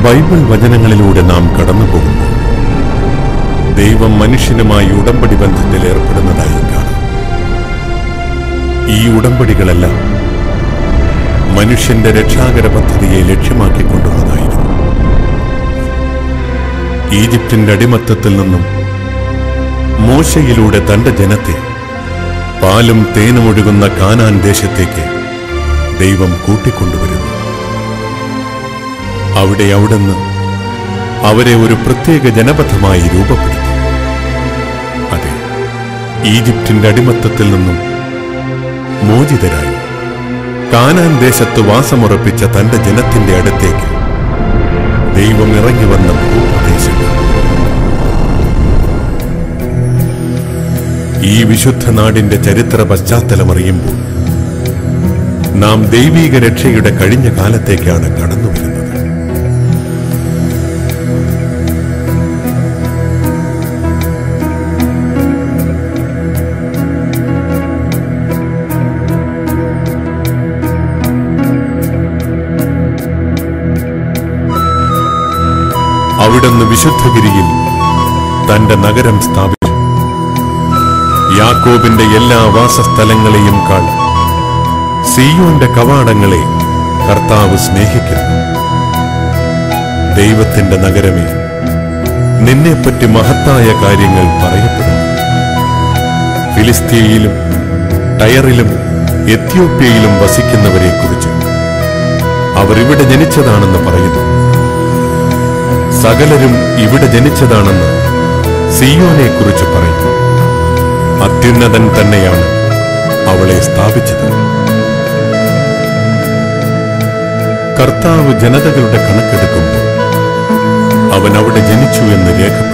Bible വചനങ്ങളിലൂടെ നാം കടന്നുപോകുമ്പോൾ ദൈവം മനുഷ്യനുമായി ഉടമ്പടി ബന്ധത്തിൽ ഏർപ്പെടുന്നതായി കാണാം. ഈ ഉടമ്പടികളെല്ലാം മനുഷ്യന്റെ രക്ഷാകര പദ്ധതിയെ ലക്ഷ്യമാക്കിക്കൊണ്ടുള്ളതായിരുന്നു. ഈജിപ്തിന്റെ അടിമത്തത്തിൽ നിന്നും മോശയിലൂടെ തന്റെ ജനത്തെ പാലും തേനും ഒഴുകുന്ന കാനാൻ ദേശത്തേക്ക് ദൈവം കൂട്ടിക്കൊണ്ടുവരുന്നു. അവിടുന്ന് അവരെ ഒരു പ്രത്യേക ജനപഥമായി രൂപപ്പെടുത്തി. അതെ, ഈജിപ്തിന്റെ അടിമത്തത്തിൽ നിന്നും മോചിതരായി കാനാൻ ദേശത്ത് വാസമുറപ്പിച്ച തന്റെ ജനത്തിന്റെ അടുത്തേക്ക് ദൈവം ഇറങ്ങി വന്ന ഭൂപ്രദേശങ്ങൾ. ഈ വിശുദ്ധ നാടിന്റെ ചരിത്ര പശ്ചാത്തലമറിയുമ്പോൾ നാം ദൈവീക രക്ഷയുടെ കഴിഞ്ഞ കാലത്തേക്കാണ് കടന്നുവരുന്നത്. അവിടുന്ന് വിശുദ്ധഗിരിയിൽ തന്റെ നഗരം സ്ഥാപിച്ചു. യാക്കോബിന്റെ എല്ലാ വാസസ്ഥലങ്ങളെയും കാൾ സിയോന്റെ കവാടങ്ങളെ കർത്താവ് സ്നേഹിക്കുന്നു. ദൈവത്തിന്റെ നഗരമേ, നിന്നെപ്പറ്റി മഹത്തായ കാര്യങ്ങൾ പറയപ്പെടുന്നു. ഫിലിസ്തീനയിലും ടയറിലും എത്യോപ്യയിലും വസിക്കുന്നവരെ കുറിച്ച് അവർ ഇവിടെ ജനിച്ചതാണെന്ന് പറയുന്നു. സകലരും ഇവിടെ ജനിച്ചതാണെന്ന് സിയോനെ കുറിച്ച് പറയുന്നു. അത്യുന്നതൻ തന്നെയാണ് അവളെ സ്ഥാപിച്ചത്. കർത്താവ് ജനതകളുടെ കണക്കെടുക്കുമ്പോൾ അവൻ അവിടെ ജനിച്ചു എന്ന് രേഖപ്പെടുത്തും.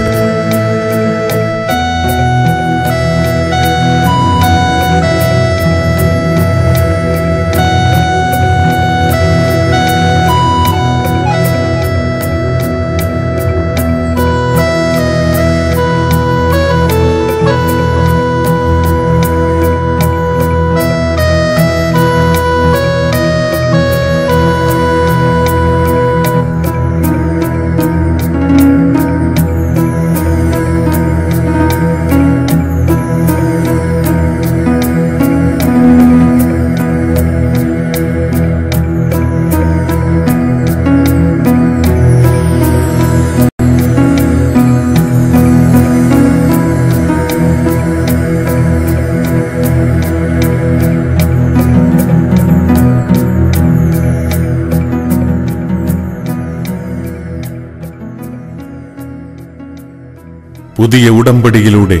പുതിയ ഉടമ്പടിയിലൂടെ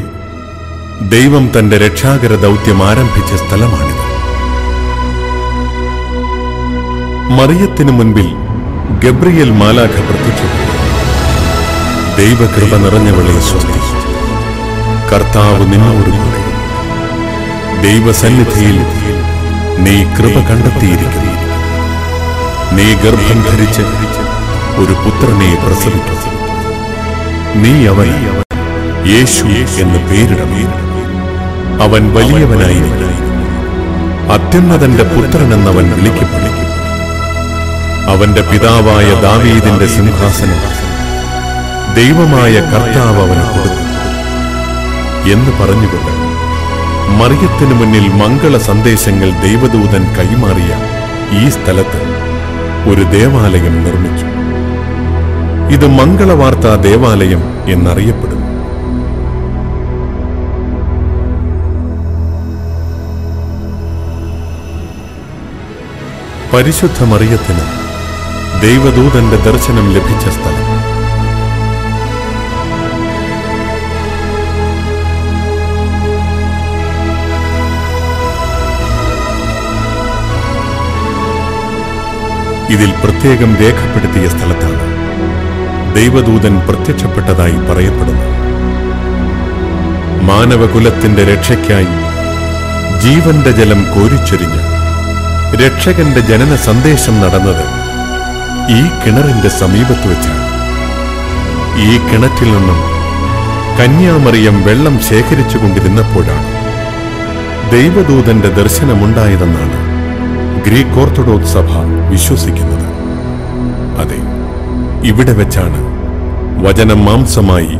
ദൈവം തന്റെ രക്ഷാകര ദൗത്യം ആരംഭിച്ച സ്ഥലമാണിത്. മറിയത്തിനു മുൻപിൽ ഗബ്രിയേൽ മാലാഖ പ്രത്യക്ഷപ്പെട്ടു. ദൈവകൃപ നിറഞ്ഞവളെ സ്വസ്തി, കർത്താവ് നിന്നോടുകൂടെ, ദൈവസന്നിധിയിൽ നീ കൃപ കണ്ടെത്തിയിരിക്കുന്നു. നീ ഗർഭം ധരിച്ച് ഒരു പുത്രനെ പ്രസവിക്കും. നീ അവന് യേശു എന്ന് പേരിടണം. അവൻ വലിയവനായിരിക്കും, അത്യുന്നതന്റെ പുത്രനെന്നവൻ വിളിക്കപ്പെടും. അവന്റെ പിതാവായ ദാവീദിന്റെ സിംഹാസനം ദൈവമായ കർത്താവ് അവന് കൊടുക്കും എന്ന് പറഞ്ഞുകൊണ്ട് മറിയത്തിനു മുന്നിൽ മംഗള സന്ദേശങ്ങൾ ദൈവദൂതൻ കൈമാറിയ ഈ സ്ഥലത്ത് ഒരു ദേവാലയം നിർമ്മിച്ചു. ഇത് മംഗളവാർത്താ ദേവാലയം എന്നറിയപ്പെടുന്നു. പരിശുദ്ധ മറിയത്തിന് ദൈവദൂതന്റെ ദർശനം ലഭിച്ച സ്ഥലം. ഇതിൽ പ്രത്യേകം രേഖപ്പെടുത്തിയ സ്ഥലത്താണ് ദൈവദൂതൻ പ്രത്യക്ഷപ്പെട്ടതായി പറയപ്പെടുന്നു. മാനവകുലത്തിന്റെ രക്ഷയ്ക്കായി ജീവന്റെ ജലം കോരിച്ചൊരിഞ്ഞ് രക്ഷകന്റെ ജനന സന്ദേശം നടന്നത് ഈ കിണറിന്റെ സമീപത്ത് വെച്ചാണ്. ഈ കിണറ്റിൽ നിന്നും കന്യാമറിയം വെള്ളം ശേഖരിച്ചുകൊണ്ടിരുന്നപ്പോഴാണ് ദൈവദൂതന്റെ ദർശനമുണ്ടായതെന്നാണ് ഗ്രീക്ക് ഓർത്തഡോക്സ് സഭ വിശ്വസിക്കുന്നത്. അതെ, ഇവിടെ വെച്ചാണ് വചനം മാംസമായി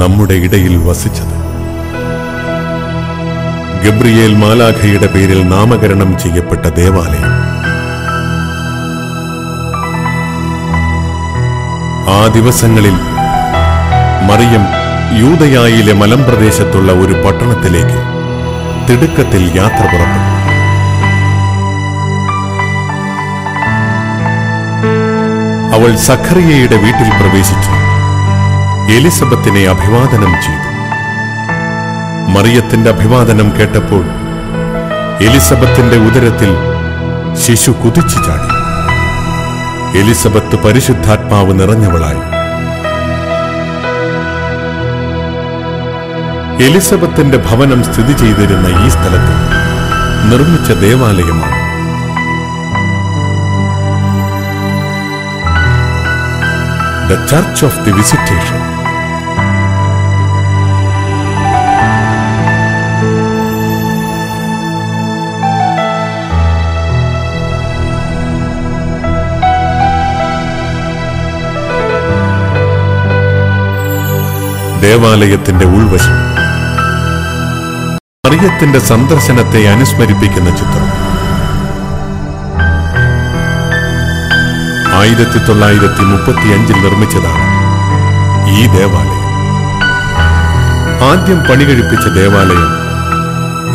നമ്മുടെ ഇടയിൽ വസിച്ചത്. ഗബ്രിയേൽ മാലാഖയുടെ പേരിൽ നാമകരണം ചെയ്യപ്പെട്ട ദേവാലയം. ആ ദിവസങ്ങളിൽ മറിയം യൂദയായിലെ മലമ്പ്രദേശത്തുള്ള ഒരു പട്ടണത്തിലേക്ക് തിടുക്കത്തിൽ യാത്ര പുറപ്പെട്ടു. അവൾ സഖറിയയുടെ വീട്ടിൽ പ്രവേശിച്ചു എലിസബത്തിനെ അഭിവാദനം ചെയ്തു. മറിയത്തിന്റെ അഭിവാദനം കേട്ടപ്പോൾ എലിസബത്തിന്റെ ഉദരത്തിൽ ശിശു കുതിച്ചു ചാടി. എലിസബത്ത് പരിശുദ്ധാത്മാവ് നിറഞ്ഞവളായി. എലിസബത്തിന്റെ ഭവനം സ്ഥിതി ചെയ്തിരുന്ന ഈ സ്ഥലത്ത് നിർമ്മിച്ച ദേവാലയമാണ് The Church of the Visitation. ദേവാലയത്തിന്റെ ഉൾവശം മറിയത്തിന്റെ സന്ദർശനത്തെ അനുസ്മരിപ്പിക്കുന്ന ചിത്രം. 1935 നിർമ്മിച്ചതാണ് ഈ ദേവാലയം. ആദ്യം പണികഴിപ്പിച്ച ദേവാലയം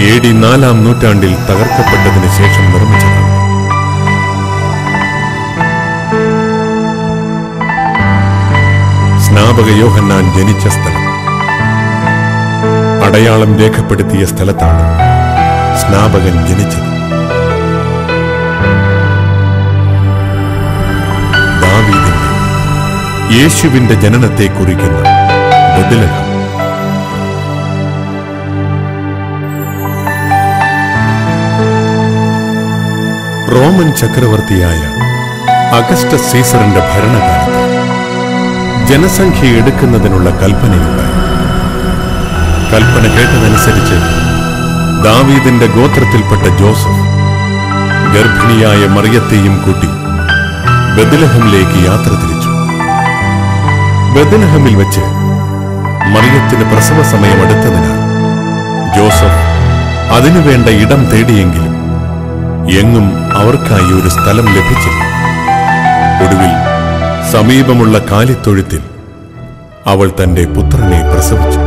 AD 4-ാം നൂറ്റാണ്ടിൽ തകർക്കപ്പെട്ടതിന് ശേഷം നിർമ്മിച്ചതാണ്. സ്നാപക യോഹന്നാൻ ജനിച്ച സ്ഥലം, അടയാളം രേഖപ്പെടുത്തിയ സ്ഥലത്താണ് സ്നാപകൻ ജനിച്ചത്. ദാവീദിന്റെ യേശുവിന്റെ ജനനത്തെ കുറിക്കുന്ന ബെത്ലഹേം. റോമൻ ചക്രവർത്തിയായ അഗസ്റ്റസ് സീസറിന്റെ ഭരണകാലത്ത് ജനസംഖ്യ എടുക്കുന്നതിനുള്ള കൽപ്പനയുണ്ടായി. കൽപ്പന കേട്ടതനുസരിച്ച് ദാവീദിന്റെ ഗോത്രത്തിൽപ്പെട്ട ജോസഫ് ഗർഭിണിയായ മറിയത്തെയും കൂട്ടി ബെത്ലഹേമിലേക്ക് യാത്ര തിരിച്ചു. ബെത്ലഹേമിൽ വെച്ച് മറിയത്തിന് പ്രസവ സമയം അടുത്തതിനാൽ ജോസഫ് അതിനുവേണ്ട ഇടം തേടിയെങ്കിലും എങ്ങും അവർക്കായി ഒരു സ്ഥലം ലഭിച്ചില്ല. ഒടുവിൽ സമീപമുള്ള കാലിത്തൊഴുത്തിൽ അവൾ തന്റെ പുത്രനെ പ്രസവിച്ചു.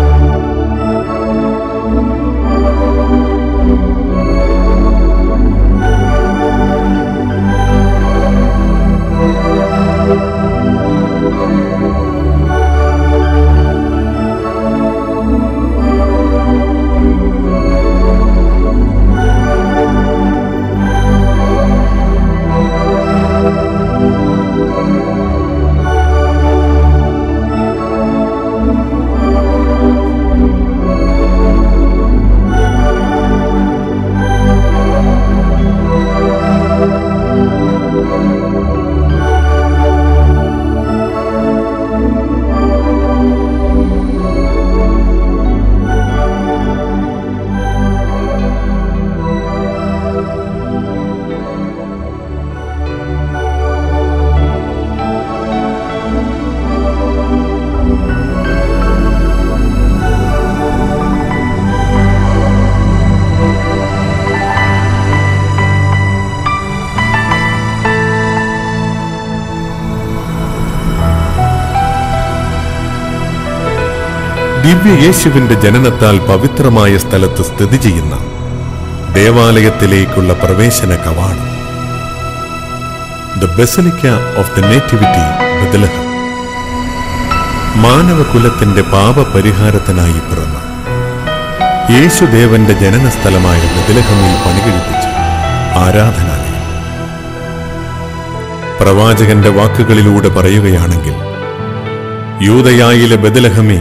ദിവ്യ യേശുവിന്റെ ജനനത്താൽ പവിത്രമായ സ്ഥലത്ത് സ്ഥിതി ചെയ്യുന്ന ദേവാലയത്തിലേക്കുള്ള പ്രവേശന കവാടം. The Basilica of the Nativity Bethlehem. മാനവകുലത്തിന്റെ പാപപരിഹാരത്തിനായി പിറന്ന യേശുദേവന്റെ ജനനസ്ഥലമായ ബെത്ലഹേമിൽ പണികഴിപ്പിച്ച ആരാധനാലയം. പ്രവാചകന്റെ വാക്കുകളിലൂടെ പറയുകയാണെങ്കിൽ, യൂദയായിലെ ബെത്ലഹേമേ,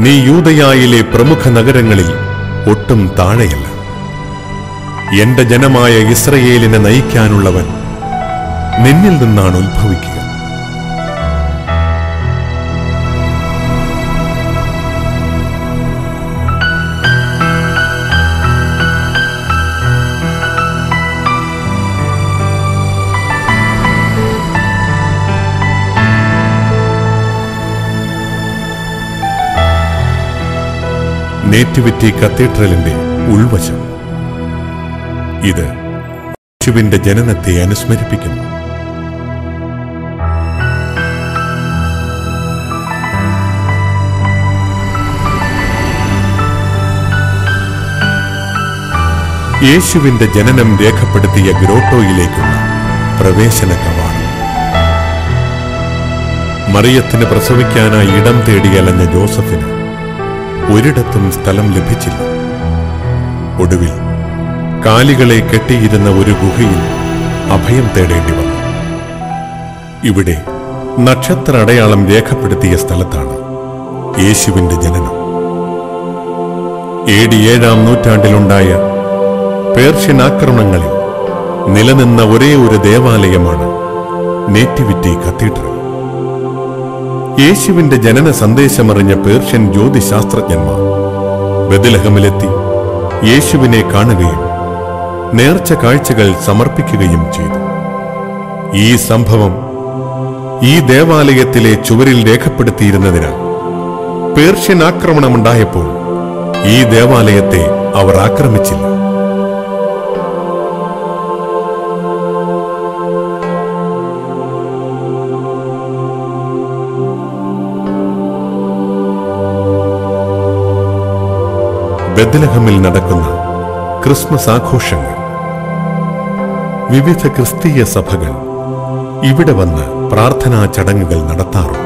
നീ യൂദയായിലെ പ്രമുഖ നഗരങ്ങളിൽ ഒട്ടും താഴെയല്ല. എന്റെ ജനമായ ഇസ്രയേലിനെ നയിക്കാനുള്ളവൻ നിന്നിൽ നിന്നാണ് ഉത്ഭവിക്കുക. നേറ്റിവിറ്റി കത്തീഡ്രലിന്റെ ഉൾവശം. ഇത് യേശുവിന്റെ ജനനത്തെ അനുസ്മരിപ്പിക്കുന്നു. യേശുവിന്റെ ജനനം രേഖപ്പെടുത്തിയ ഗ്രോട്ടോയിലേക്കുള്ള പ്രവേശന കവാടം. മറിയത്തിന് പ്രസവിക്കാനായി ഇടം തേടി അലഞ്ഞ ജോസഫിന് ഒരിടത്തും സ്ഥലം ലഭിച്ചില്ല. ഒടുവിൽ കാലികളെ കെട്ടിയിരുന്ന ഒരു ഗുഹയിൽ അഭയം തേടേണ്ടി വന്നു. ഇവിടെ നക്ഷത്ര അടയാളം രേഖപ്പെടുത്തിയ സ്ഥലത്താണ് യേശുവിന്റെ ജനനം. AD 7-ാം നൂറ്റാണ്ടിലുണ്ടായ പേർഷ്യൻ ആക്രമണങ്ങളിൽ നിലനിന്ന ഒരേ ഒരു ദേവാലയമാണ് നേറ്റിവിറ്റി കത്തീഡ്രൽ. യേശുവിന്റെ ജനന സന്ദേശമറിഞ്ഞ പേർഷ്യൻ ജ്യോതിശാസ്ത്രജ്ഞന്മാർ ബെത്ലഹേമിലെത്തി യേശുവിനെ കാണുകയും നേർച്ച കാഴ്ചകൾ സമർപ്പിക്കുകയും ചെയ്തു. ഈ സംഭവം ഈ ദേവാലയത്തിലെ ചുവരിൽ രേഖപ്പെടുത്തിയിരുന്നതിനാൽ പേർഷ്യൻ ആക്രമണമുണ്ടായപ്പോൾ ഈ ദേവാലയത്തെ അവർ ആക്രമിച്ചില്ല. ബെത്ലഹേമിൽ നടക്കുന്ന ക്രിസ്മസ് ആഘോഷങ്ങൾ. വിവിധ ക്രിസ്തീയ സഭകൾ ഇവിടെ വന്ന് പ്രാർത്ഥനാ ചടങ്ങുകൾ നടത്താറുണ്ട്.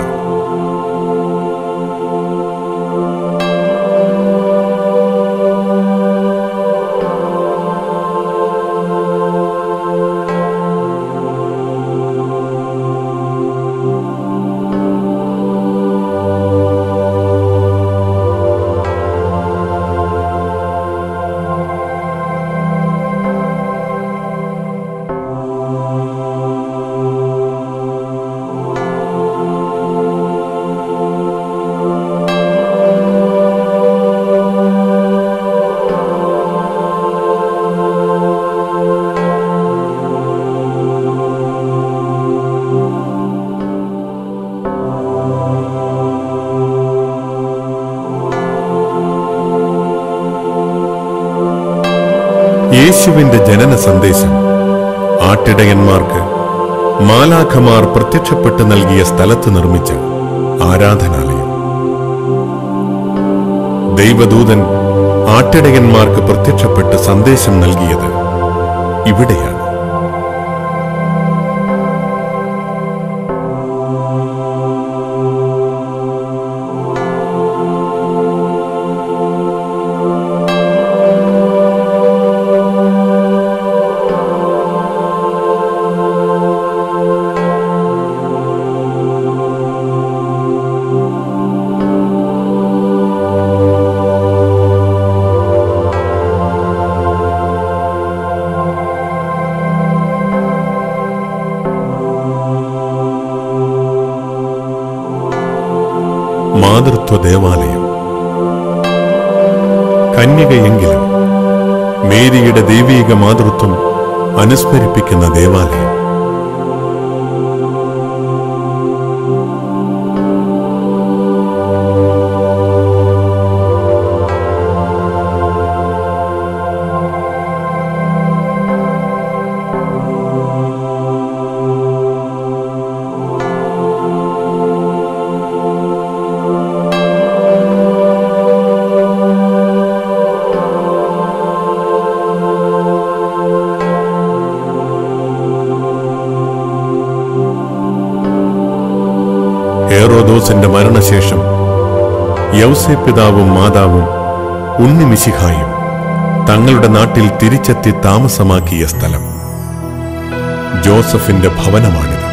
യേശുവിന്റെ ജനന സന്ദേശം ആട്ടിടയന്മാർക്ക് മാലാഖമാർ പ്രത്യക്ഷപ്പെട്ട് നൽകിയ സ്ഥലത്ത് നിർമ്മിച്ച ആരാധനാലയം. ദൈവദൂതൻ ആട്ടിടയന്മാർക്ക് പ്രത്യക്ഷപ്പെട്ട് സന്ദേശം നൽകിയത് ഇവിടെയാണ്. മാതൃത്വ ദേവാലയം. കന്യകയെങ്കിലും മേരിയുടെ ദൈവീക മാതൃത്വം അനുസ്മരിപ്പിക്കുന്ന ദേവാലയം. ഹെറോദോസിന്റെ മരണശേഷം യൗസേപ്പിതാവും മാതാവും ഉണ്ണി മിശിഹായും തങ്ങളുടെ നാട്ടിൽ തിരിച്ചെത്തി താമസമാക്കിയ സ്ഥലം ജോസഫിന്റെ ഭവനമാണിത്.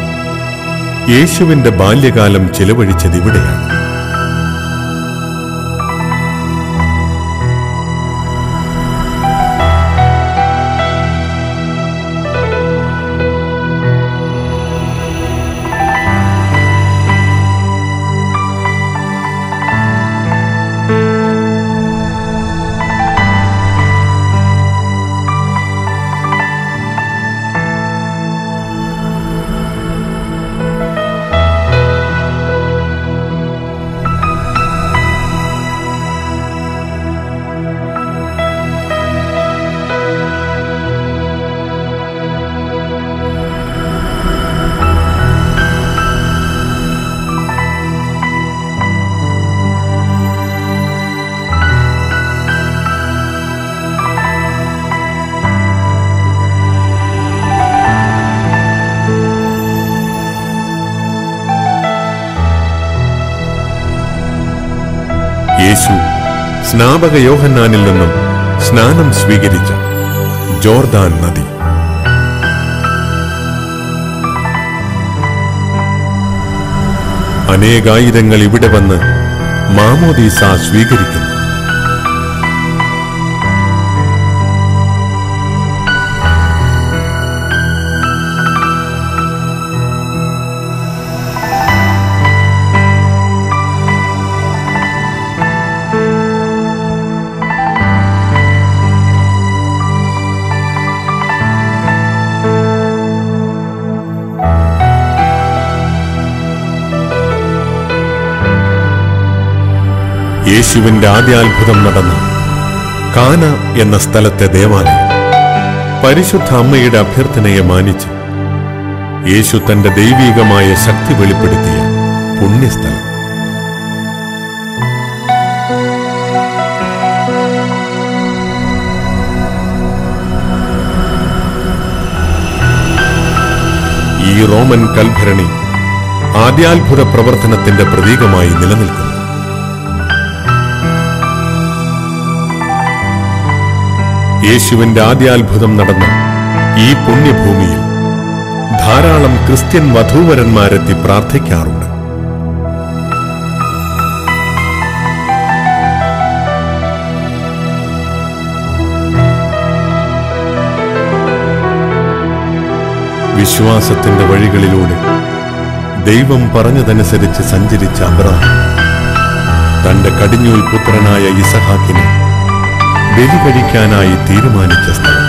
യേശുവിന്റെ ബാല്യകാലം ചെലവഴിച്ചത് ഇവിടെയാണ്. യേശു സ്നാപക യോഹന്നാനിൽ നിന്നും സ്നാനം സ്വീകരിച്ച ജോർദാൻ നദി. അനേകായിരങ്ങൾ ഇവിടെ വന്ന് മാമോദീസ സ്വീകരിക്കുന്നു. യേശുവിന്റെ ആദ്യാത്ഭുതം നടന്ന കാന എന്ന സ്ഥലത്തെ ദേവാലയം പരിശുദ്ധ അമ്മയുടെ അഭ്യർത്ഥനയെ മാനിച്ച് യേശു തന്റെ ദൈവീകമായ ശക്തി വെളിപ്പെടുത്തിയ പുണ്യസ്ഥലം. ഈ റോമൻ കൽഭരണി ആദ്യാത്ഭുത പ്രവർത്തനത്തിന്റെ പ്രതീകമായി നിലനിൽക്കുന്നു. യേശുവിന്റെ ആദ്യാത്ഭുതം നടന്ന ഈ പുണ്യഭൂമിയിൽ ധാരാളം ക്രിസ്ത്യൻ വധൂവരന്മാരെത്തി പ്രാർത്ഥിക്കാറുണ്ട്. വിശ്വാസത്തിന്റെ വഴികളിലൂടെ ദൈവം പറഞ്ഞതനുസരിച്ച് സഞ്ചരിച്ച അബ്രഹാം തന്റെ കടിഞ്ഞൂൽ പുത്രനായ ഇസഹാക്കിനെ ബലി കഴിക്കാനായി തീരുമാനിച്ച സ്ഥലം.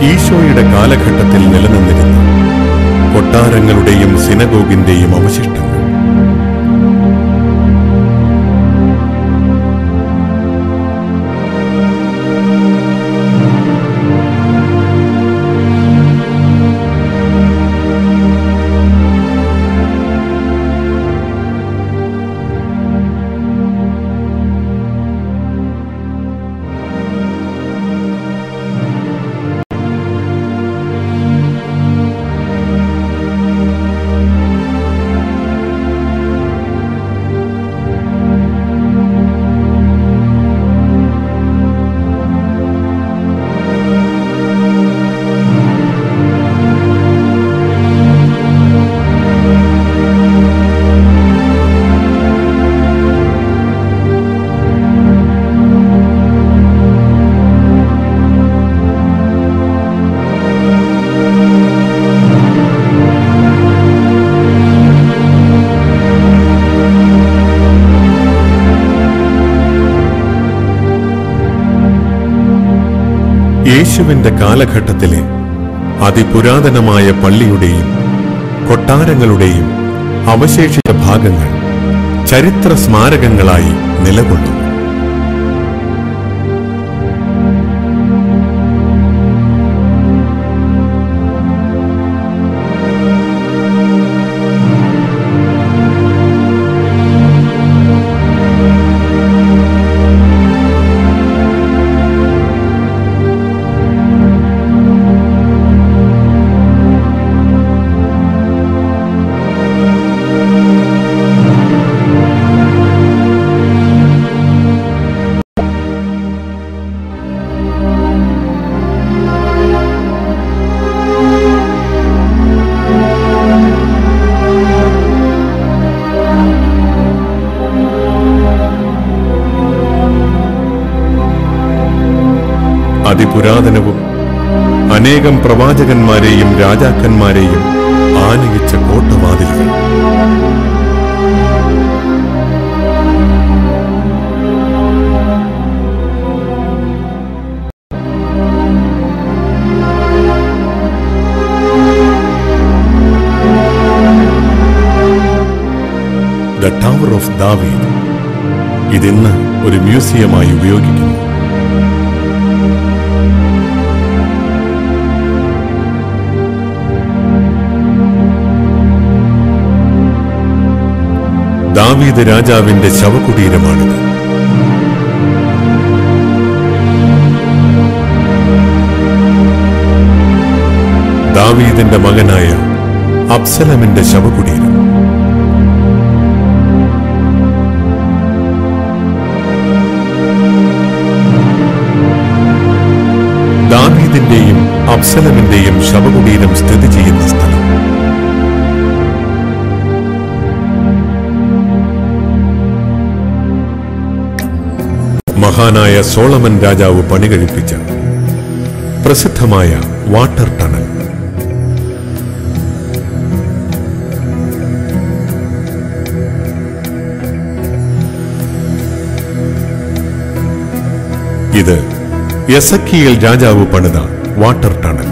ഈശോയുടെ കാലഘട്ടത്തിൽ നിലനിന്നിരുന്ന കൊട്ടാരങ്ങളുടെയും സിനഗോഗിന്റെയും അവശിഷ്ടങ്ങൾ യേശുവിന്റെ കാലഘട്ടത്തിലെ അതിപുരാതനമായ പള്ളിയുടെയും കൊട്ടാരങ്ങളുടെയും അവശേഷിച്ച ഭാഗങ്ങൾ ചരിത്ര സ്മാരകങ്ങളായി നിലകൊള്ളുന്നു. അതിപുരാതനവും അനേകം പ്രവാചകന്മാരെയും രാജാക്കന്മാരെയും ആനയിച്ച കോട്ടവാതിലുകൾ. The Tower of David, ഇതിന്ന് ഒരു മ്യൂസിയമായി ഉപയോഗിക്കുന്നു. ദാവീദ് രാജാവിന്റെ ശവകുടീരമാണിത്. ദാവീദിന്റെ മകനായ അബ്സലമിന്റെ ശവകുടീരം. ദാവീദിന്റെയും അബ്സലമിന്റെയും ശവകുടീരം സ്ഥിതി ചെയ്യുന്ന സ്ഥലം. മഹാനായ സോളമൻ രാജാവ് പണികഴിപ്പിച്ച പ്രസിദ്ധമായ വാട്ടർ ടണൽ. ഇത് എസക്കിയേൽ രാജാവ് പണിത വാട്ടർ ടണൽ.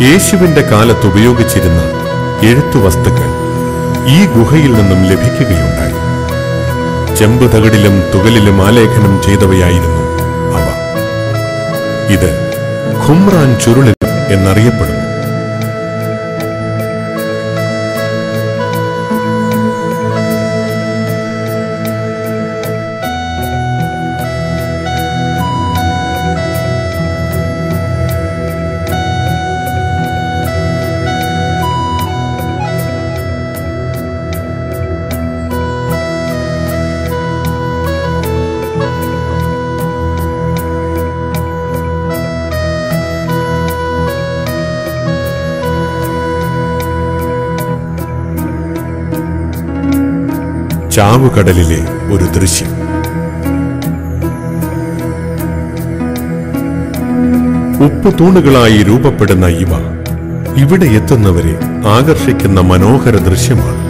യേശുവിന്റെ കാലത്ത് ഉപയോഗിച്ചിരുന്ന എഴുത്തുവസ്തുക്കൾ ഈ ഗുഹയിൽ നിന്നും ലഭിക്കുകയുണ്ടായി. ചെമ്പ് തകിടിലും തുകലിലും ആലേഖനം ചെയ്തവയായിരുന്നു അവ. ഇത് ഖുംറാൻ ചുരുളിൽ എന്നറിയപ്പെടുന്നു. ചാവുകടലിലെ ഒരു ദൃശ്യം. ഉപ്പുതൂണുകളായി രൂപപ്പെടുന്ന ഇവ ഇവിടെ എത്തുന്നവരെ ആകർഷിക്കുന്ന മനോഹര ദൃശ്യമാണ്.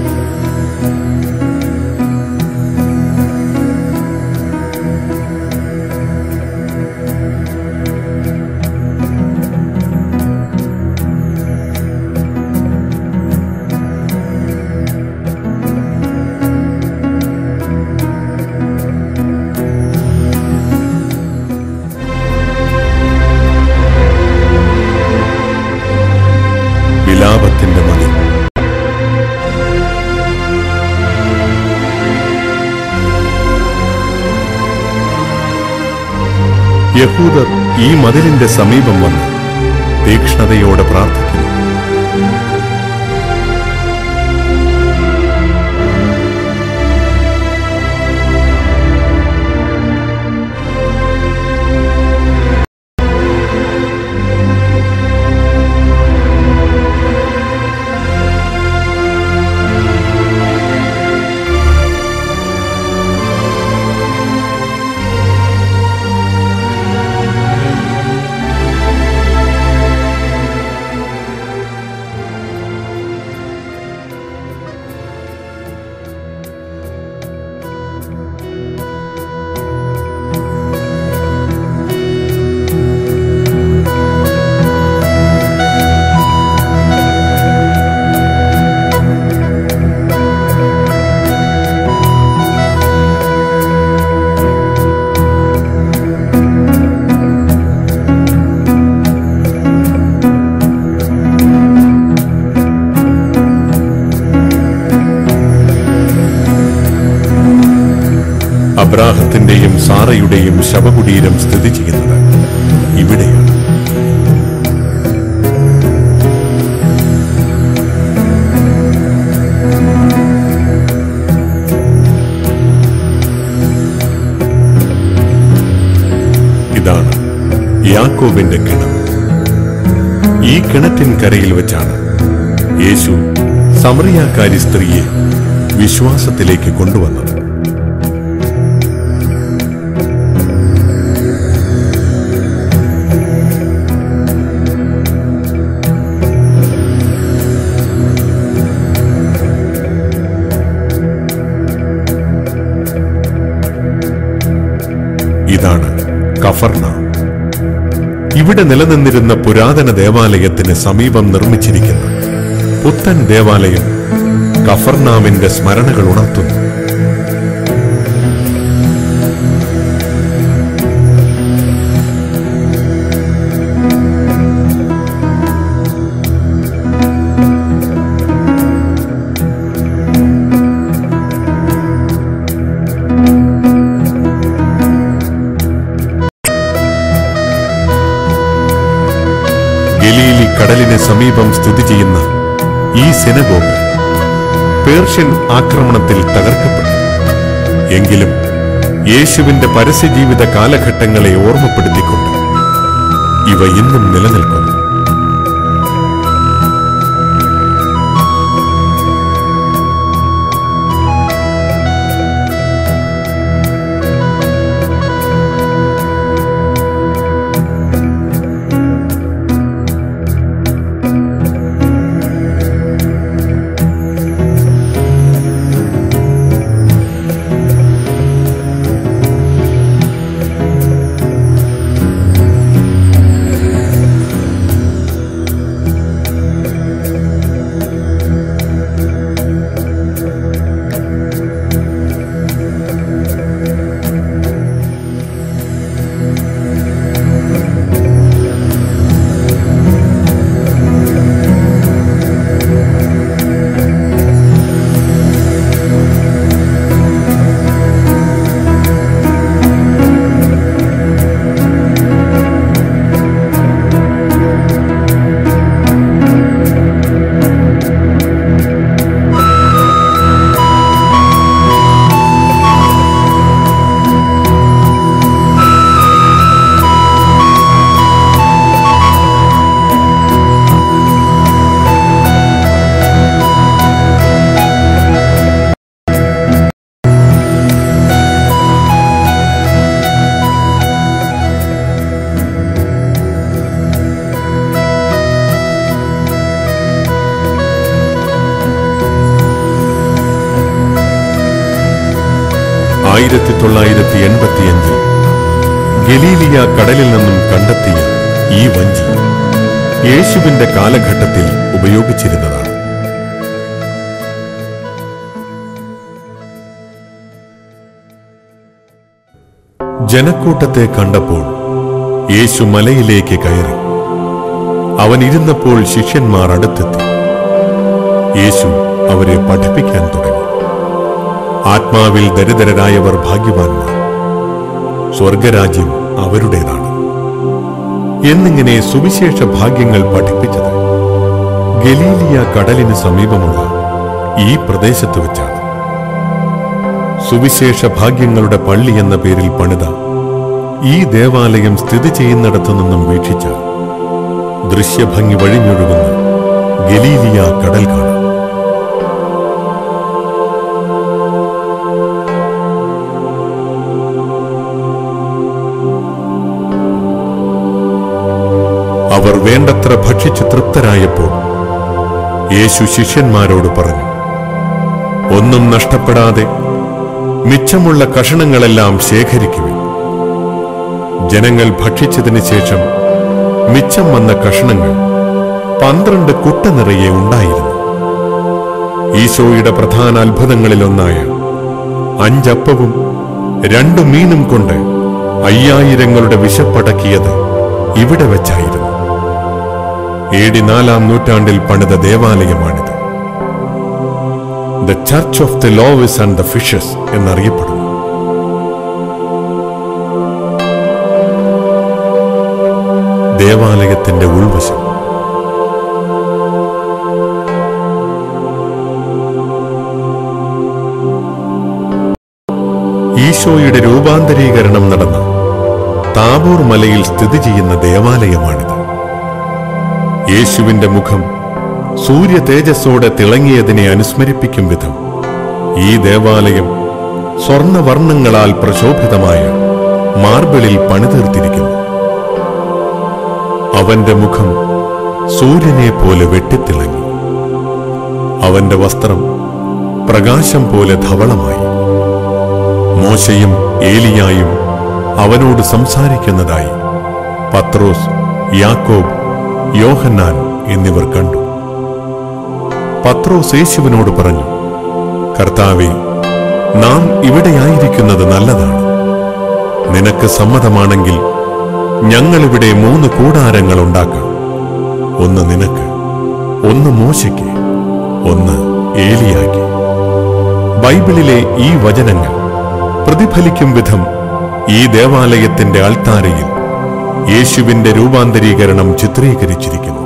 വിലാപത്തിന്റെ മതി. യഹൂദർ ഈ മതിലിന്റെ സമീപം വന്ന് തീക്ഷ്ണതയോടെ പ്രാർത്ഥിക്കുന്നു. അബ്രാഹത്തിന്റെയും സാറയുടെയും ശവകുടീരം സ്ഥിതി ചെയ്യുന്നത് ഇവിടെയാണ്. ഇതാണ് യാക്കോബിന്റെ കിണർ. ഈ കിണറ്റിൻ കരയിൽ വെച്ചാണ് യേശു സമറിയാക്കാരി സ്ത്രീയെ വിശ്വാസത്തിലേക്ക് കൊണ്ടുവന്നത്. ഇതാണ് കഫർനാം. ഇവിടെ നിലനിന്നിരുന്ന പുരാതന ദേവാലയത്തിന് സമീപം നിർമ്മിച്ചിരിക്കുന്ന പുത്തൻ ദേവാലയം കഫർനാമിന്റെ സ്മരണകൾ ഉണർത്തുന്നു. ഗലീലി കടലിന് സമീപം സ്ഥിതി ചെയ്യുന്ന ഈ സിനഗോഗ് പേർഷ്യൻ ആക്രമണത്തിൽ തകർക്കപ്പെട്ടു. എങ്കിലും യേശുവിന്റെ പരസ്യജീവിത കാലഘട്ടങ്ങളെ ഓർമ്മപ്പെടുത്തിക്കൊണ്ട് ഇവ ഇന്നും നിലനിൽക്കുന്നു. ഗലീലിയ കടലിൽ നിന്നും കണ്ടെത്തിയ ഈ വഞ്ചി യേശുവിന്റെ കാലഘട്ടത്തിൽ ഉപയോഗിച്ചിരുന്നതാണ്. ജനക്കൂട്ടത്തെ കണ്ടപ്പോൾ യേശു മലയിലേക്ക് കയറി. അവൻ ഇരുന്നപ്പോൾ ശിഷ്യന്മാർ അടുത്തെത്തി. യേശു അവരെ പഠിപ്പിക്കാൻ തുടങ്ങി. ആത്മാവിൽ ദരിദ്രരായവർ ഭാഗ്യവാന്മാർ, സ്വർഗരാജ്യം അവരുടേതാണ് എന്നിങ്ങനെ സുവിശേഷ ഭാഗ്യങ്ങൾ പഠിപ്പിച്ചത് ഗലീലിയ കടലിന് സമീപമുള്ള ഈ പ്രദേശത്ത് വെച്ചാണ്. സുവിശേഷ ഭാഗ്യങ്ങളുടെ പള്ളി എന്ന പേരിൽ പണിത ഈ ദേവാലയം സ്ഥിതി ചെയ്യുന്നിടത്തു നിന്നും വീക്ഷിച്ച ദൃശ്യഭംഗി വഴിഞ്ഞൊഴുകുന്ന ഗലീലിയ കടൽ കാണാം. അവർ വേണ്ടത്ര ഭക്ഷിച്ച് തൃപ്തരായപ്പോൾ യേശു ശിഷ്യന്മാരോട് പറഞ്ഞു, ഒന്നും നഷ്ടപ്പെടാതെ മിച്ചമുള്ള കഷണങ്ങളെല്ലാം ശേഖരിക്കുവിൻ. ജനങ്ങൾ ഭക്ഷിച്ചതിന് ശേഷം മിച്ചം വന്ന കഷണങ്ങൾ 12 കുട്ട നിറയെ ഉണ്ടായിരുന്നു. ഈശോയുടെ പ്രധാന അത്ഭുതങ്ങളിലൊന്നായ 5 അപ്പവും 2 മീനും കൊണ്ട് 5000ങ്ങളുടെ വിശപ്പടക്കിയത് ഇവിടെ വെച്ചായിരുന്നു. AD 4-ാം നൂറ്റാണ്ടിൽ പണിത ദേവാലയമാണിത്. The Church of the Loaves and the Fishes എന്നറിയപ്പെടുന്നു. ദേവാലയത്തിന്റെ ഉൾവശം ഈശോയുടെ രൂപാന്തരീകരണം നടന്ന താബോർ മലയിൽ സ്ഥിതി ചെയ്യുന്ന ദേവാലയമാണിത്. യേശുവിന്റെ മുഖം സൂര്യ തേജസ്സോടെ തിളങ്ങിയതിനെ അനുസ്മരിപ്പിക്കും വിധം ഈ ദേവാലയം സ്വർണവർണ്ണങ്ങളാൽ പ്രശോഭിതമായ മാർബിളിൽ പണിതീർത്തിരിക്കുന്നു. അവന്റെ മുഖം സൂര്യനെ പോലെ വെട്ടിത്തിളങ്ങി. അവന്റെ വസ്ത്രം പ്രകാശം പോലെ ധവളമായി. മോശയും ഏലിയായും അവനോട് സംസാരിക്കുന്നതായി പത്രോസ്, യാക്കോബ്, യോഹന്നാൻ എന്നിവർ കണ്ടു. പത്രോസ് യേശുവിനോട് പറഞ്ഞു, കർത്താവേ, നാം ഇവിടെയായിരിക്കുന്നത് നല്ലതാണ്. നിനക്ക് സമ്മതമാണെങ്കിൽ ഞങ്ങളിവിടെ 3 കൂടാരങ്ങൾ ഉണ്ടാക്കാം. ഒന്ന് നിനക്ക്, ഒന്ന് മോശയ്ക്ക്, ഒന്ന് ഏലിയായ്ക്ക്. ബൈബിളിലെ ഈ വചനങ്ങൾ പ്രതിഫലിക്കും വിധം ഈ ദേവാലയത്തിന്റെ അൾത്താരയിൽ യേശുവിന്റെ രൂപാന്തരീകരണം ചിത്രീകരിച്ചിരിക്കുന്നു.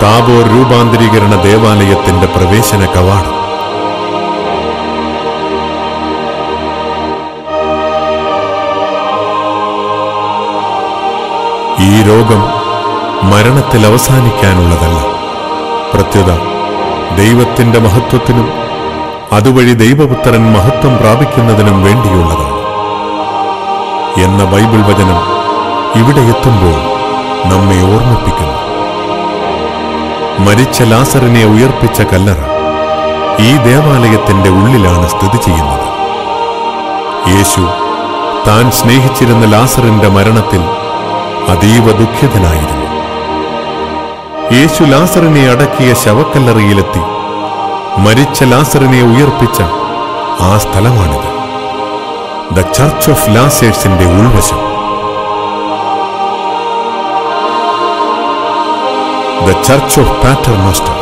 താബോർ രൂപാന്തരീകരണ ദേവാലയത്തിന്റെ പ്രവേശന കവാടം. ഈ രോഗം മരണത്തിൽ അവസാനിക്കാനുള്ളതല്ല, പ്രത്യുത ദൈവത്തിന്റെ മഹത്വത്തിനും അതുവഴി ദൈവപുത്രൻ മഹത്വം പ്രാപിക്കുന്നതിനും വേണ്ടിയുള്ളതാണ് എന്ന ബൈബിൾ വചനം ഇവിടെ എത്തുമ്പോൾ നമ്മെ ഓർമ്മിപ്പിക്കുന്നു. മരിച്ച ലാസറിനെ ഉയർപ്പിച്ച കല്ലറ ഈ ദേവാലയത്തിന്റെ ഉള്ളിലാണ് സ്ഥിതി ചെയ്യുന്നത്. യേശു താൻ സ്നേഹിച്ചിരുന്ന ലാസറിന്റെ മരണത്തിൽ അതീവ ദുഃഖിതനായിരുന്നു. യേശു ലാസറിനെ അടക്കിയ ശവക്കല്ലറയിലെത്തി മരിച്ച ലാസറിനെ ഉയർപ്പിച്ച ആ സ്ഥലമാണിത്. ദ ചർച്ച് ഓഫ് ലാസേഴ്സിന്റെ ഉൾവശം. The Church of Paternoster.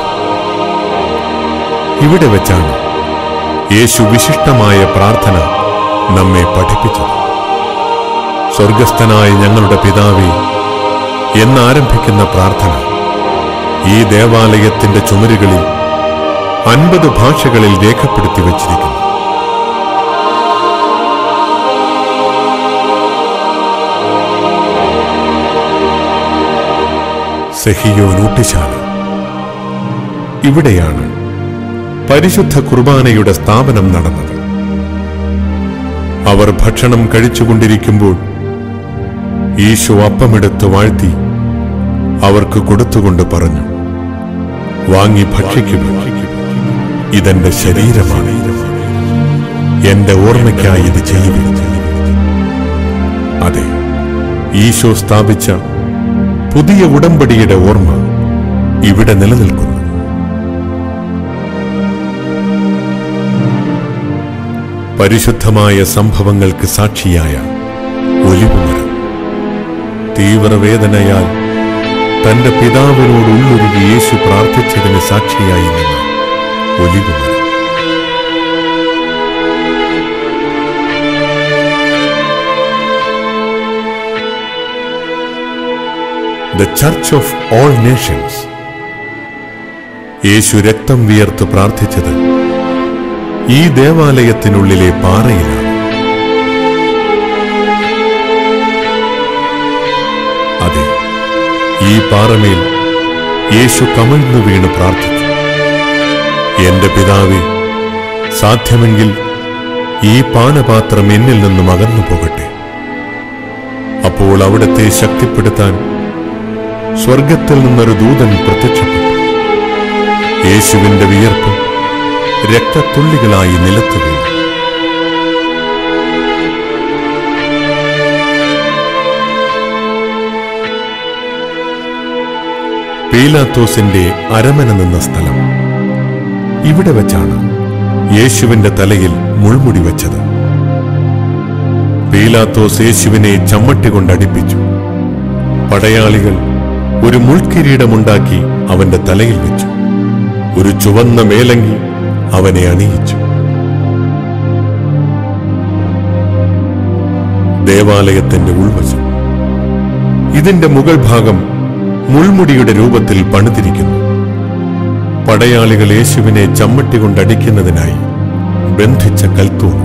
ഇവിടെ വെച്ചാണ് യേശു വിശിഷ്ടമായ പ്രാർത്ഥന നമ്മെ പഠിപ്പിച്ചത്. സ്വർഗസ്ഥനായ ഞങ്ങളുടെ പിതാവേ എന്നാരംഭിക്കുന്ന പ്രാർത്ഥന ഈ ദേവാലയത്തിന്റെ ചുമരുകളിൽ 50 ഭാഷകളിൽ രേഖപ്പെടുത്തി വച്ചിരിക്കുന്നു. സെഹിയോൻ ഊട്ടുശാല. ഇവിടെയാണ് പരിശുദ്ധ കുർബാനയുടെ സ്ഥാപനം നടന്നത്. അവർ ഭക്ഷണം കഴിച്ചുകൊണ്ടിരിക്കുമ്പോൾ ഈശോ അപ്പമെടുത്ത് വാഴ്ത്തി അവർക്ക് കൊടുത്തുകൊണ്ട് പറഞ്ഞു, വാങ്ങി ഭക്ഷിക്കുക, ഇതെന്റെ ശരീരമാണ്, എന്റെ ഓർമ്മയ്ക്കായി ഇത് ചെയ്യുക. അതെ, ഈശോ സ്ഥാപിച്ച പുതിയ ഉടമ്പടിയുടെ ഓർമ്മ ഇവിടെ നിലനിൽക്കുന്നു. പരിശുദ്ധമായ സംഭവങ്ങൾക്ക് സാക്ഷിയായ ഒലിവുമരം. തീവ്രവേദനയാൽ തന്റെ പിതാവിനോട് ഉള്ളുരുകി യേശു പ്രാർത്ഥിച്ചതിന് സാക്ഷിയായി നിന്ന ഒലിവുമരം. The Church of All Nations. യേശു രക്തം വിയർത്ത് പ്രാർത്ഥിച്ചത് ഈ ദേവാലയത്തിനുള്ളിലെ പാറയിലാണ്. അതെ, ഈ പാറമേൽ യേശു കമിഴ്ന്നു വീണ് പ്രാർത്ഥിച്ചു, എന്റെ പിതാവേ, സാധ്യമെങ്കിൽ ഈ പാനപാത്രം എന്നിൽ നിന്നും അകന്നു പോകട്ടെ. അപ്പോൾ അവിടത്തെ ശക്തിപ്പെടുത്താൻ സ്വർഗത്തിൽ നിന്നൊരു ദൂതൻ പ്രത്യക്ഷപ്പെട്ടു. യേശുവിന്റെ വിയർപ്പ് രക്തത്തുള്ളികളായി നിലത്തു വീണു. പീലാത്തോസിന്റെ അരമന നിന്ന സ്ഥലം. ഇവിടെ വെച്ചാണ് യേശുവിന്റെ തലയിൽ മുൾമുടി വെച്ചത്. പീലാത്തോസ് യേശുവിനെ ചമ്മട്ടി കൊണ്ടടിപ്പിച്ചു. പടയാളികൾ ഒരു മുൾക്കിരീടമുണ്ടാക്കി അവന്റെ തലയിൽ വെച്ചു. ഒരു ചുവന്ന മേലങ്കി അവനെ അണിയിച്ചു. ദേവാലയത്തിന്റെ ഉൾവശം. ഇതിന്റെ മുകൾ ഭാഗം മുൾമുടിയുടെ രൂപത്തിൽ പണിതിരിക്കുന്നു. പടയാളികൾ യേശുവിനെ ചമ്മട്ടി കൊണ്ടടിക്കുന്നതിനായി ബന്ധിച്ച കൽത്തൂൺ.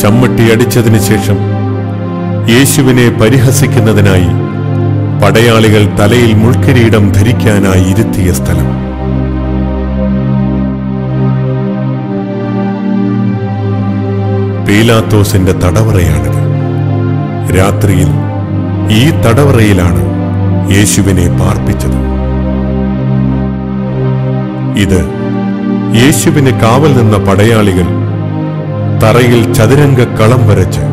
ചമ്മട്ടി അടിച്ചതിനു ശേഷം യേശുവിനെ പരിഹസിക്കുന്നതിനായി പടയാളികൾ തലയിൽ മുൾക്കിരീടം ധരിക്കാനായി ഇരുത്തിയ സ്ഥലം. പീലാത്തോസിന്റെ തടവറയാണിത്. രാത്രിയിൽ ഈ തടവറയിലാണ് യേശുവിനെ പാർപ്പിച്ചത്. ഇത് യേശുവിന് കാവൽ നിന്ന പടയാളികൾ തറയിൽ ചതുരംഗ കളം വരച്ച്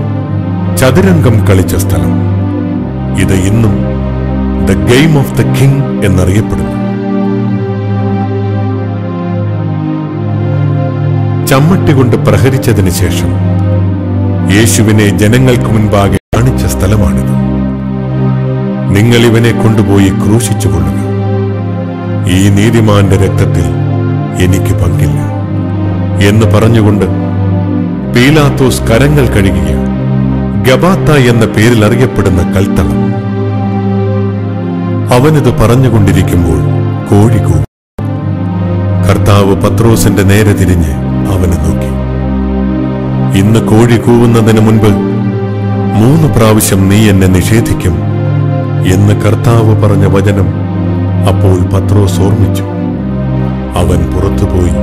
ചതുരംഗം കളിച്ച സ്ഥലം. ഇത് ഇന്നും the game of the king എന്നറിയപ്പെടുന്നു. ചമ്മട്ടി കൊണ്ട് പ്രഹരിച്ചതിന് ശേഷം യേശുവിനെ ജനങ്ങൾക്ക് മുൻപാകെ കാണിച്ച സ്ഥലമാണിത്. നിങ്ങൾ ഇവനെ കൊണ്ടുപോയി ക്രൂശിച്ചുകൊള്ളുക. ഈ നീതിമാന്റെ രക്തത്തിൽ എനിക്ക് പങ്കില്ല എന്ന് പറഞ്ഞുകൊണ്ട് പീലാത്തോസ് കരങ്ങൾ കഴുകിയ ഗബാത്ത എന്ന പേരിൽ അറിയപ്പെടുന്ന കൽത്തളം. അവനിത് പറഞ്ഞുകൊണ്ടിരിക്കുമ്പോൾ കോഴി കൂവി. കർത്താവ് പത്രോസിന്റെ നേരെ തിരിഞ്ഞ് അവനെ നോക്കി. ഇന്ന് കോഴി കൂവുന്നതിന് മുൻപ് 3 പ്രാവശ്യം നീ എന്നെ നിഷേധിക്കും എന്ന് കർത്താവ് പറഞ്ഞ വചനം അപ്പോൾ പത്രോസ് ഓർമ്മിച്ചു. അവൻ പുറത്തുപോയി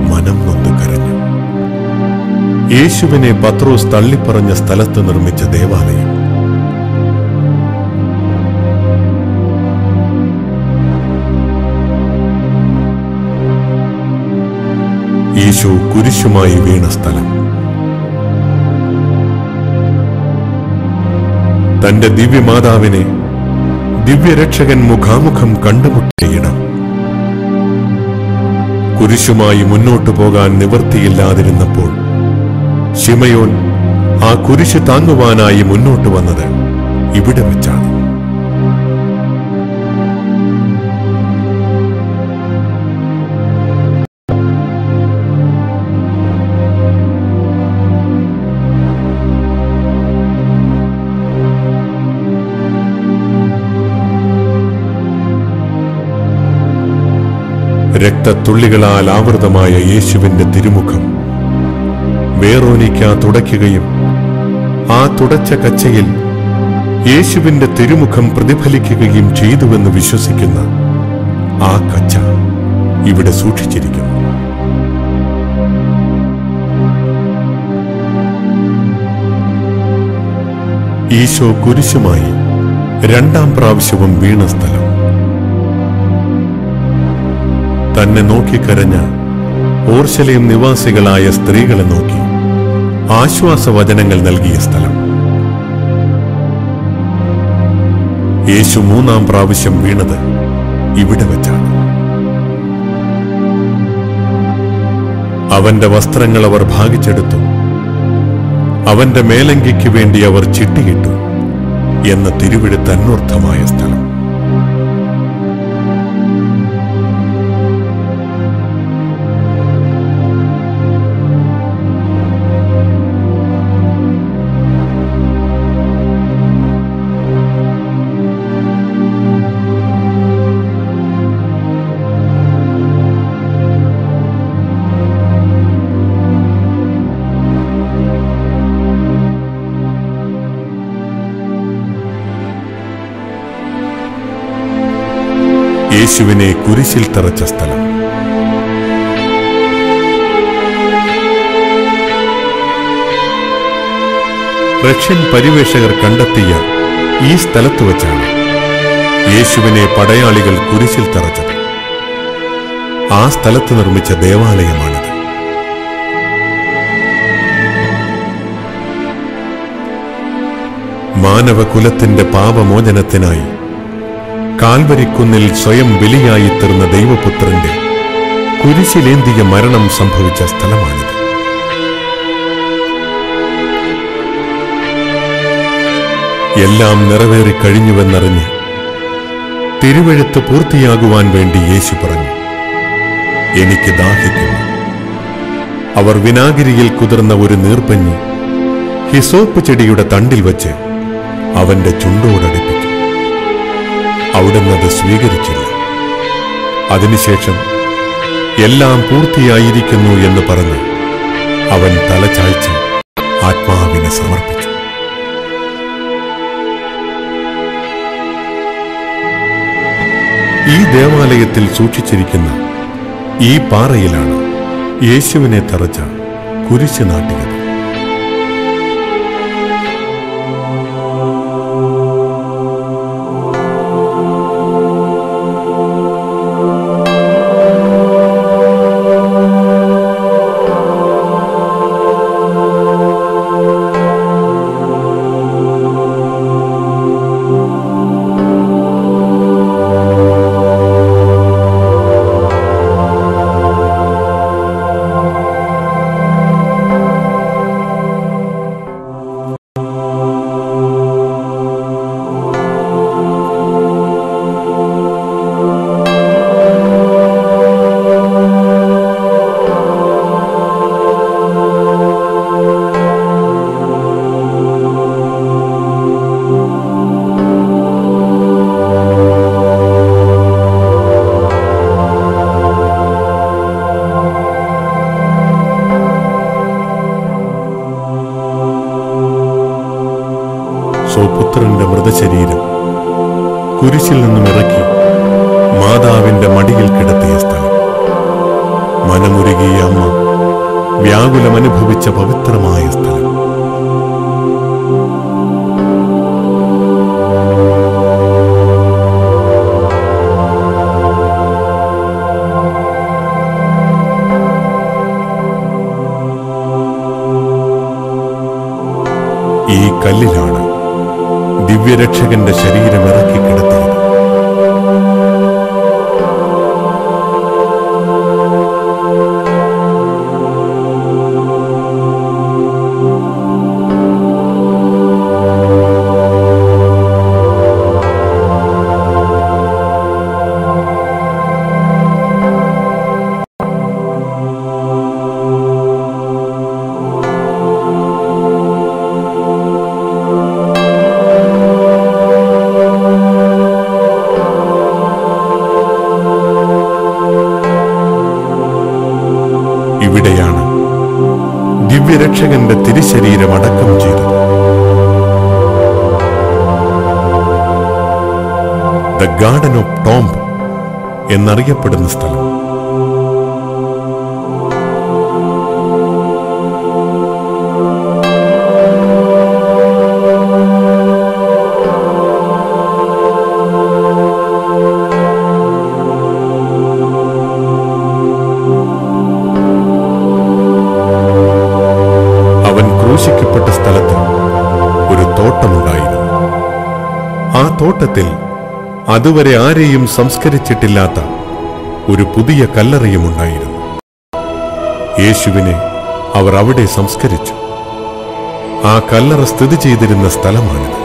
മനം നൊന്ത് കരഞ്ഞു. യേശുവിനെ പത്രോസ് തള്ളിപ്പറഞ്ഞ സ്ഥലത്ത് നിർമ്മിച്ച ദേവാലയം. യേശു കുരിശുമായി വീണ സ്ഥലം. തന്റെ ദിവ്യമാതാവിനെ ദിവ്യരക്ഷകൻ മുഖാമുഖം കണ്ടുമുട്ടിയിടം. കുരിശുമായി മുന്നോട്ടു പോകാൻ നിവൃത്തിയില്ലാതിരുന്നപ്പോൾ ശിമയോൻ ആ കുരിശ് താങ്ങുവാനായി മുന്നോട്ട് വന്നത് ഇവിടെ വെച്ചാണ്. രക്തത്തുള്ളികളാൽ ആവൃതമായ യേശുവിന്റെ തിരുമുഖം വേറോനിക്ക തുടയ്ക്കുകയും ആ തുടച്ച കച്ചയിൽ യേശുവിന്റെ തിരുമുഖം പ്രതിഫലിക്കുകയും ചെയ്തുവെന്ന് വിശ്വസിക്കുന്ന ആ കച്ച ഇവിടെ സൂക്ഷിച്ചിരിക്കുന്നു. ഈശോ കുരിശുമായി 2ാം പ്രാവശ്യവും വീണ സ്ഥലം. തന്നെ നോക്കിക്കരഞ്ഞ ഓർശലേം നിവാസികളായ സ്ത്രീകളെ നോക്കി ആശ്വാസവചനങ്ങൾ നൽകിയ സ്ഥലം. യേശു 3ാം പ്രാവശ്യം വീണത് ഇവിടെ വെച്ചാണ്. അവന്റെ വസ്ത്രങ്ങൾ അവർ ഭാഗിച്ചെടുത്തു. അവന്റെ മേലങ്കിക്ക് വേണ്ടി അവർ ചിട്ടിയിട്ടു എന്ന തിരുവെഴുത്ത് അന്വർത്ഥമായ സ്ഥലം. യേശുവിനെ കുരിശിൽ തറച്ച സ്ഥലം. റഷ്യൻ പരിവേഷകർ കണ്ടെത്തിയ ഈ സ്ഥലത്ത് വച്ചാണ് യേശുവിനെ പടയാളികൾ കുരിശിൽ തറച്ചത്. ആ സ്ഥലത്ത് നിർമ്മിച്ച ദേവാലയമാണിത്. മാനവകുലത്തിന്റെ പാപമോചനത്തിനായി കാൽവരിക്കുന്നിൽ സ്വയം ബലിയായി തീർന്ന ദൈവപുത്രന്റെ കുരിശിലേന്തിയ മരണം സംഭവിച്ച സ്ഥലമാണിത്. എല്ലാം നിറവേറിക്കഴിഞ്ഞുവെന്നറിഞ്ഞ് തിരുവെഴുത്ത് പൂർത്തിയാകുവാൻ വേണ്ടി യേശു പറഞ്ഞു, എനിക്ക് ദാഹിക്കുന്നു. അവർ വിനാഗിരിയിൽ കുതിർന്ന ഒരു നീർപ്പഞ്ഞി ഹിസോപ്പ് ചെടിയുടെ തണ്ടിൽ വച്ച് അവന്റെ ചുണ്ടോടടുപ്പിച്ചു. അവിടുന്ന് അത് സ്വീകരിച്ചില്ല. അതിനുശേഷം എല്ലാം പൂർത്തിയായിരിക്കുന്നു എന്ന് പറഞ്ഞ് അവൻ തലചായ്ച്ച് ആത്മാവിനെ സമർപ്പിച്ചു. ഈ ദേവാലയത്തിൽ സൂക്ഷിച്ചിരിക്കുന്ന ഈ പാറയിലാണ് യേശുവിനെ തറച്ച കുരിശ് നാട്ടിയത്. പുത്രന്റെ മൃതശരീരം കുരിശിൽ നിന്നും ഇറക്കി മാതാവിന്റെ മടിയിൽ കിടത്തിയ സ്ഥലം, മനമുരുകിയ അമ്മ വ്യാകുലമനുഭവിച്ച പവിത്രമായ സ്ഥലം. ഈ കല്ലിലാണ് ദിവ്യരക്ഷകന്റെ ശരീരം ഇറക്കി കിടത്തിയത്. ഇവിടെയാണ് ദിവ്യരക്ഷകന്റെ തിരുശരീരം അടക്കം ചെയ്തത്. ദ ഗാർഡൻ ഓഫ് ടോംബ് എന്നറിയപ്പെടുന്ന സ്ഥലം. ക്രൂശിക്കപ്പെട്ട സ്ഥലത്ത് ഒരു തോട്ടമുണ്ടായിരുന്നു. ആ തോട്ടത്തിൽ അതുവരെ ആരെയും സംസ്കരിച്ചിട്ടില്ലാത്ത ഒരു പുതിയ കല്ലറയും ഉണ്ടായിരുന്നു. യേശുവിനെ അവർ അവിടെ സംസ്കരിച്ചു. ആ കല്ലറ സ്ഥിതി ചെയ്തിരുന്ന സ്ഥലമാണിത്.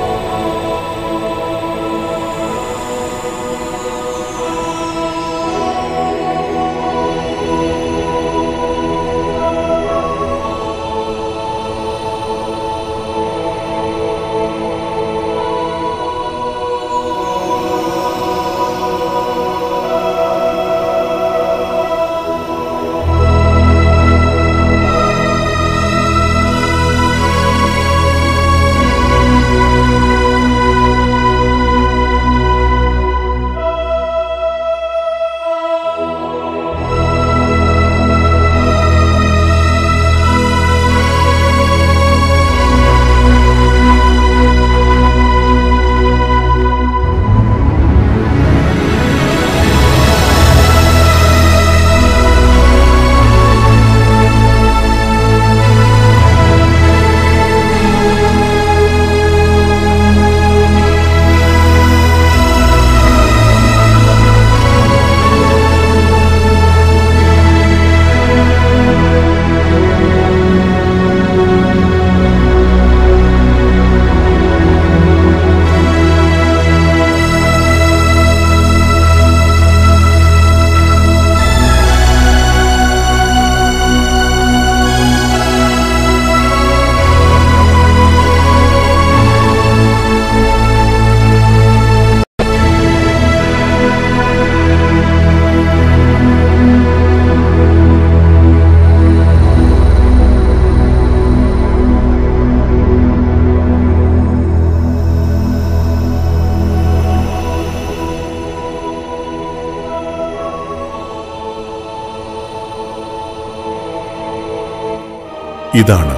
ഇതാണ്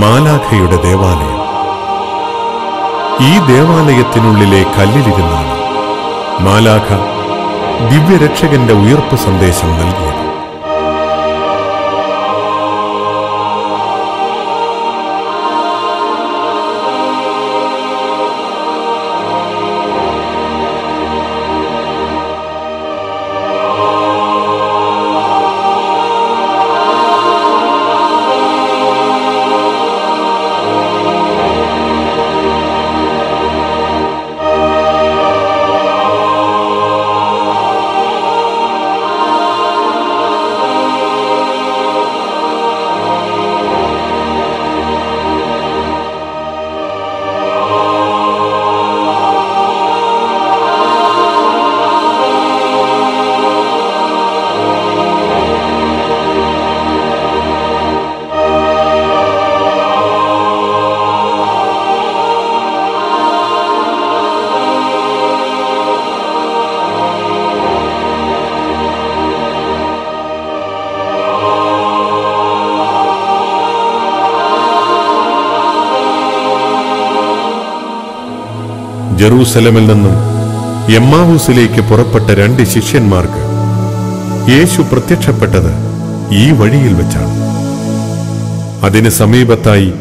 മാലാഖയുടെ ദേവാലയം. ഈ ദേവാലയത്തിനുള്ളിലെ കല്ലിലിരുന്നാണ് മാലാഖ ദിവ്യരക്ഷകന്റെ ഉയർപ്പ് സന്ദേശം നൽകിയത്. ജെറൂസലമിൽ നിന്നും എമ്മാവൂസിലേക്ക് പുറപ്പെട്ട 2 ശിഷ്യന്മാർക്ക് യേശു പ്രത്യക്ഷപ്പെട്ടത് ഈ വഴിയിൽ വെച്ചാണ്. അതിന് സമീപത്തായി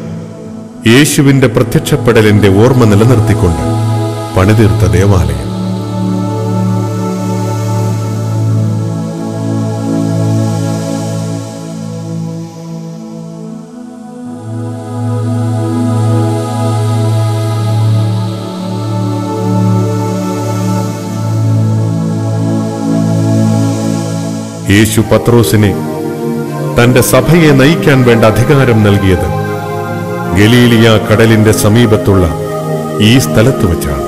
യേശുവിന്റെ പ്രത്യക്ഷപ്പെടലിന്റെ ഓർമ്മ നിലനിർത്തിക്കൊണ്ട് പണിതീർത്ത ദേവാലയം. യേശു പത്രോസിനെ തന്റെ സഭയെ നയിക്കാൻ വേണ്ട അധികാരം നൽകിയത് ഗലീലിയ കടലിന്റെ സമീപത്തുള്ള ഈ സ്ഥലത്ത് വെച്ചാണ്.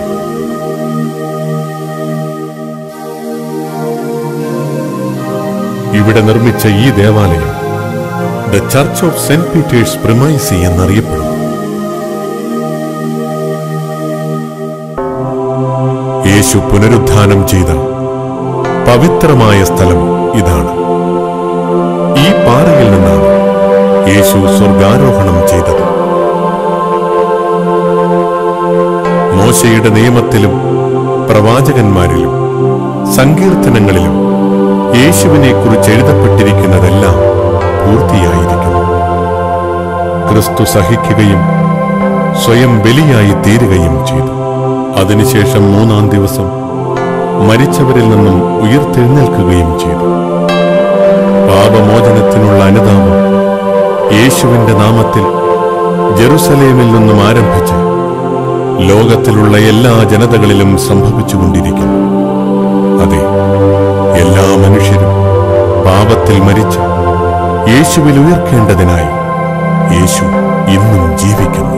ഇവിടെ നിർമ്മിച്ച ഈ ദേവാലയം the Church of Saint Peter's Primacy എന്നറിയപ്പെടുന്നു. യേശു പുനരുദ്ധാനം ചെയ്ത പവിത്രമായ സ്ഥലം ഇതാണ്. ഈ പാറയിൽ നിന്നാണ് യേശു സ്വർഗാരോഹണം ചെയ്തത്. മോശയുടെ നിയമത്തിലും പ്രവാചകന്മാരിലും സങ്കീർത്തനങ്ങളിലും യേശുവിനെ കുറിച്ച് എഴുതപ്പെട്ടിരിക്കുന്നതെല്ലാം പൂർത്തിയായിരിക്കുന്നു. ക്രിസ്തു സഹിക്കുകയും സ്വയം ബലിയായി തീരുകയും ചെയ്തു. അതിനുശേഷം 3-ാം ദിവസം മരിച്ചവരിൽ നിന്നും ഉയർത്തെഴുന്നേൽക്കുകയും ചെയ്തു. പാപമോചനത്തിനുള്ള അനുതാപം യേശുവിന്റെ നാമത്തിൽ ജെറുസലേമിൽ നിന്നും ആരംഭിച്ച് ലോകത്തിലുള്ള എല്ലാ ജനതകളിലും സംഭവിച്ചുകൊണ്ടിരിക്കുന്നു. അതെ, എല്ലാ മനുഷ്യരും പാപത്തിൽ മരിച്ച് യേശുവിൽ ഉയർക്കേണ്ടതിനായി യേശു ഇന്നും ജീവിക്കുന്നു.